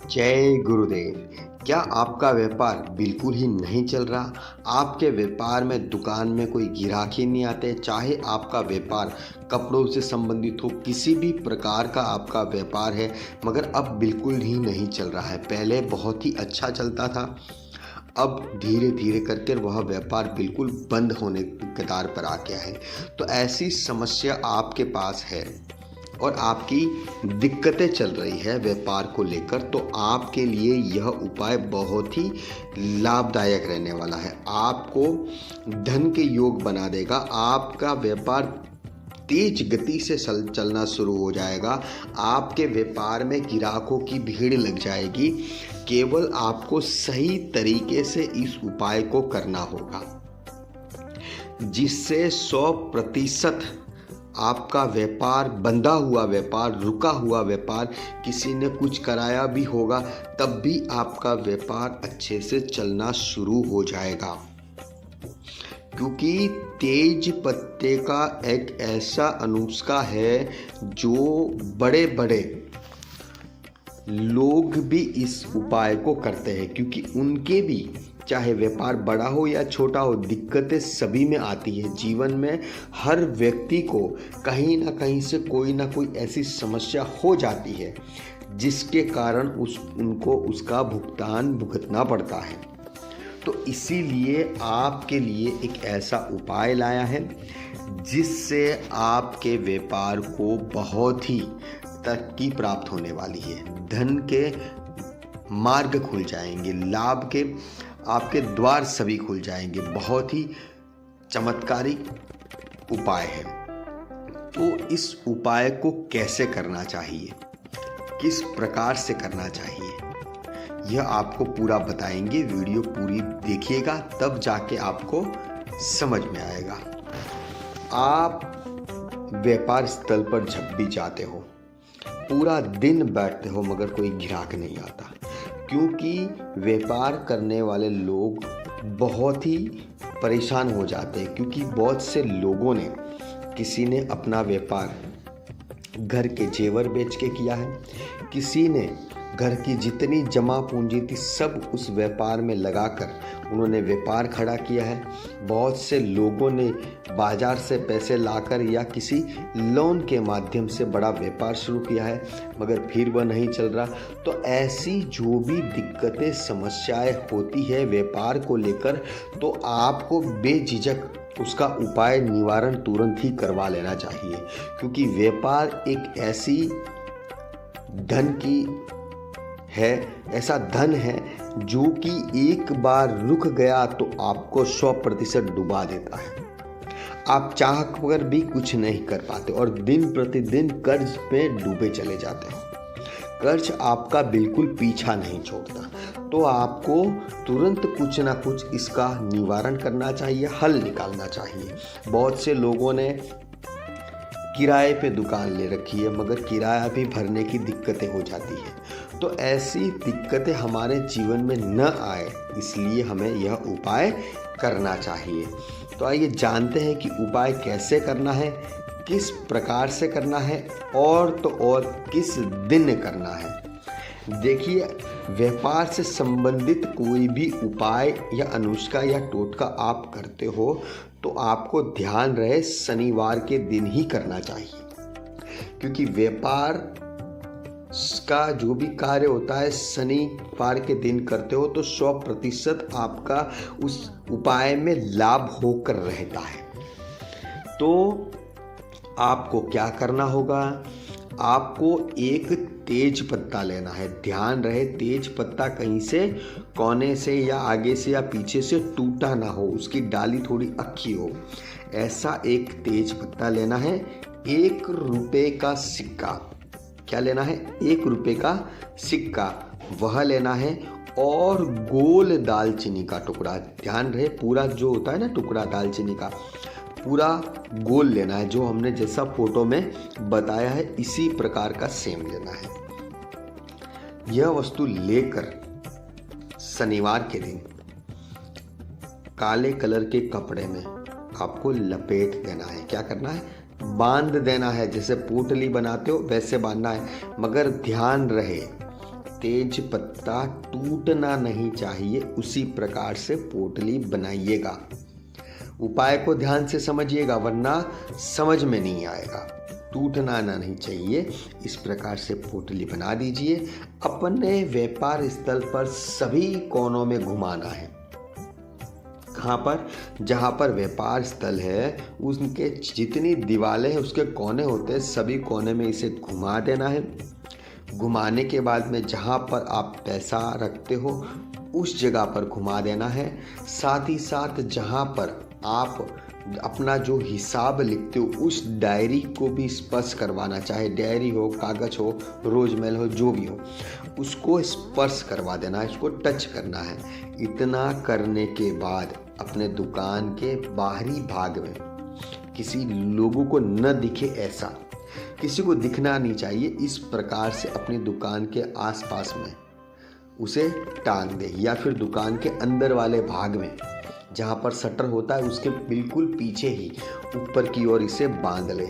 जय गुरुदेव। क्या आपका व्यापार बिल्कुल ही नहीं चल रहा? आपके व्यापार में दुकान में कोई ग्राहक ही नहीं आते? चाहे आपका व्यापार कपड़ों से संबंधित हो, किसी भी प्रकार का आपका व्यापार है, मगर अब बिल्कुल ही नहीं चल रहा है। पहले बहुत ही अच्छा चलता था, अब धीरे धीरे करके वह व्यापार बिल्कुल बंद होने के कगार पर आ गया है। तो ऐसी समस्या आपके पास है और आपकी दिक्कतें चल रही है व्यापार को लेकर, तो आपके लिए यह उपाय बहुत ही लाभदायक रहने वाला है। आपको धन के योग बना देगा। आपका व्यापार तेज गति से चलना शुरू हो जाएगा। आपके व्यापार में ग्राहकों की भीड़ लग जाएगी। केवल आपको सही तरीके से इस उपाय को करना होगा, जिससे 100% आपका व्यापार, बंधा हुआ व्यापार, रुका हुआ व्यापार, किसी ने कुछ कराया भी होगा तब भी आपका व्यापार अच्छे से चलना शुरू हो जाएगा। क्योंकि तेज पत्ते का एक ऐसा अनुष्का है जो बड़े बड़े लोग भी इस उपाय को करते हैं, क्योंकि उनके भी चाहे व्यापार बड़ा हो या छोटा हो, दिक्कतें सभी में आती है। जीवन में हर व्यक्ति को कहीं ना कहीं से कोई ना कोई ऐसी समस्या हो जाती है जिसके कारण उनको उसका भुगतान भुगतना पड़ता है। तो इसीलिए आपके लिए एक ऐसा उपाय लाया है जिससे आपके व्यापार को बहुत ही तरक्की प्राप्त होने वाली है। धन के मार्ग खुल जाएंगे, लाभ के आपके द्वार सभी खुल जाएंगे। बहुत ही चमत्कारिक उपाय है। तो इस उपाय को कैसे करना चाहिए, किस प्रकार से करना चाहिए, यह आपको पूरा बताएंगे। वीडियो पूरी देखिएगा, तब जाके आपको समझ में आएगा। आप व्यापार स्थल पर जब भी जाते हो, पूरा दिन बैठते हो, मगर कोई ग्राहक नहीं आता, क्योंकि व्यापार करने वाले लोग बहुत ही परेशान हो जाते हैं। क्योंकि बहुत से लोगों ने, किसी ने अपना व्यापार घर के जेवर बेच के किया है, किसी ने घर की जितनी जमा पूंजी थी सब उस व्यापार में लगाकर उन्होंने व्यापार खड़ा किया है। बहुत से लोगों ने बाजार से पैसे लाकर या किसी लोन के माध्यम से बड़ा व्यापार शुरू किया है, मगर फिर वह नहीं चल रहा। तो ऐसी जो भी दिक्कतें, समस्याएं होती है व्यापार को लेकर, तो आपको बेझिझक उसका उपाय, निवारण तुरंत ही करवा लेना चाहिए। क्योंकि व्यापार एक ऐसी धन की है, ऐसा धन है जो कि एक बार रुक गया तो आपको 100% डुबा देता है। आप चाह कर भी कुछ नहीं कर पाते और दिन प्रतिदिन कर्ज पे डूबे चले जाते हो। कर्ज आपका बिल्कुल पीछा नहीं छोड़ता। तो आपको तुरंत कुछ ना कुछ इसका निवारण करना चाहिए, हल निकालना चाहिए। बहुत से लोगों ने किराए पे दुकान ले रखी है, मगर किराया भी भरने की दिक्कतें हो जाती है। तो ऐसी दिक्कतें हमारे जीवन में न आए, इसलिए हमें यह उपाय करना चाहिए। तो आइए जानते हैं कि उपाय कैसे करना है, किस प्रकार से करना है, और तो और किस दिन करना है। देखिए, व्यापार से संबंधित कोई भी उपाय या अनुष्का या टोटका आप करते हो तो आपको ध्यान रहे शनिवार के दिन ही करना चाहिए। क्योंकि व्यापार का जो भी कार्य होता है शनिवार के दिन करते हो तो 100% आपका उस उपाय में लाभ होकर रहता है। तो आपको क्या करना होगा, आपको एक तेज पत्ता लेना है। ध्यान रहे तेज पत्ता कहीं से कोने से या आगे से या पीछे से टूटा ना हो, उसकी डाली थोड़ी अक्खी हो। ऐसा एक तेज पत्ता लेना है। 1 रुपये का सिक्का, क्या लेना है, 1 रुपये का सिक्का वह लेना है, और गोल दालचीनी का टुकड़ा। ध्यान रहे पूरा जो होता है ना टुकड़ा दालचीनी का, पूरा गोल लेना है। जो हमने जैसा फोटो में बताया है इसी प्रकार का सेम लेना है। यह वस्तु लेकर शनिवार के दिन काले कलर के कपड़े में आपको लपेट देना है। क्या करना है, बांध देना है। जैसे पोटली बनाते हो वैसे बांधना है, मगर ध्यान रहे तेज पत्ता टूटना नहीं चाहिए, उसी प्रकार से पोटली बनाइएगा। उपाय को ध्यान से समझिएगा वरना समझ में नहीं आएगा। टूटना नहीं चाहिए, इस प्रकार से पोटली बना दीजिए। अपने व्यापार स्थल पर सभी कोनों में घुमाना है। कहाँ पर? जहाँ पर व्यापार स्थल है उनके जितनी दीवारें हैं उसके कोने होते हैं, सभी कोने में इसे घुमा देना है। घुमाने के बाद में जहाँ पर आप पैसा रखते हो उस जगह पर घुमा देना है। साथ ही साथ जहाँ पर आप अपना जो हिसाब लिखते हो उस डायरी को भी स्पर्श करवाना, चाहे डायरी हो, कागज हो, रोजमेल हो, जो भी हो, उसको स्पर्श करवा देना है, इसको टच करना है। इतना करने के बाद अपने दुकान के बाहरी भाग में किसी लोगों को न दिखे, ऐसा किसी को दिखना नहीं चाहिए, इस प्रकार से अपनी दुकान के आसपास में उसे टांग दे, या फिर दुकान के अंदर वाले भाग में जहाँ पर शटर होता है उसके बिल्कुल पीछे ही ऊपर की ओर इसे बांध ले।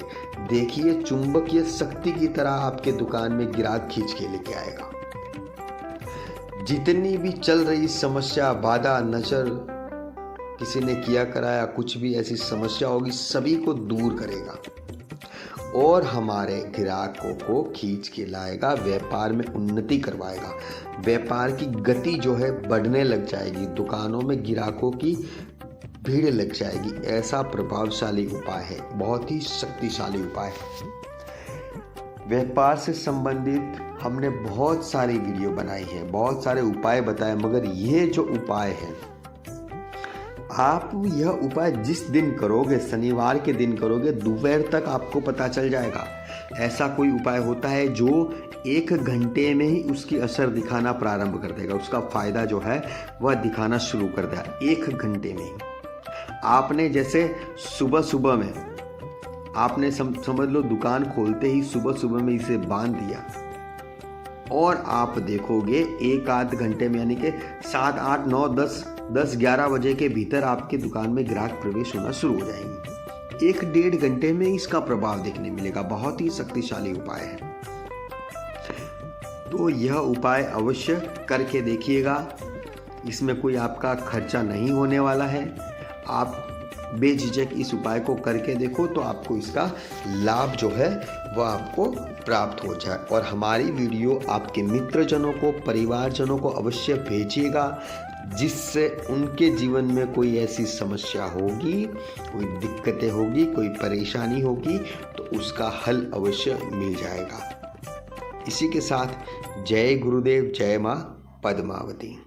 देखिए चुंबकीय शक्ति की तरह आपके दुकान में ग्राहक खींच के लेके आएगा। जितनी भी चल रही समस्या, बाधा, नजर, किसी ने किया कराया, कुछ भी ऐसी समस्या होगी, सभी को दूर करेगा और हमारे ग्राहकों को खींच के लाएगा, व्यापार में उन्नति करवाएगा। व्यापार की गति जो है बढ़ने लग जाएगी, दुकानों में ग्राहकों की भीड़ लग जाएगी। ऐसा प्रभावशाली उपाय है, बहुत ही शक्तिशाली उपाय है। व्यापार से संबंधित हमने बहुत सारी वीडियो बनाई है, बहुत सारे उपाय बताए, मगर ये जो उपाय है, आप यह उपाय जिस दिन करोगे, शनिवार के दिन करोगे, दोपहर तक आपको पता चल जाएगा। ऐसा कोई उपाय होता है जो 1 घंटे में ही उसकी असर दिखाना प्रारंभ कर देगा, उसका फायदा जो है वह दिखाना शुरू कर देगा 1 घंटे में ही। आपने जैसे सुबह में आपने समझ लो दुकान खोलते ही सुबह में इसे बांध दिया और आप देखोगे 1-8 घंटे में, यानी कि 7, 8, 9, 10, 11 बजे के भीतर आपके दुकान में ग्राहक प्रवेश होना शुरू हो जाएंगे। 1-1.5 घंटे में इसका प्रभाव देखने मिलेगा। बहुत ही शक्तिशाली उपाय है, तो यह उपाय अवश्य करके देखिएगा। इसमें कोई आपका खर्चा नहीं होने वाला है। आप बेझिझक इस उपाय को करके देखो तो आपको इसका लाभ जो है वह आपको प्राप्त हो जाए। और हमारी वीडियो आपके मित्रजनों को, परिवारजनों को अवश्य भेजिएगा, जिससे उनके जीवन में कोई ऐसी समस्या होगी, कोई दिक्कतें होगी, कोई परेशानी होगी तो उसका हल अवश्य मिल जाएगा। इसी के साथ जय गुरुदेव, जय माँ पद्मावती।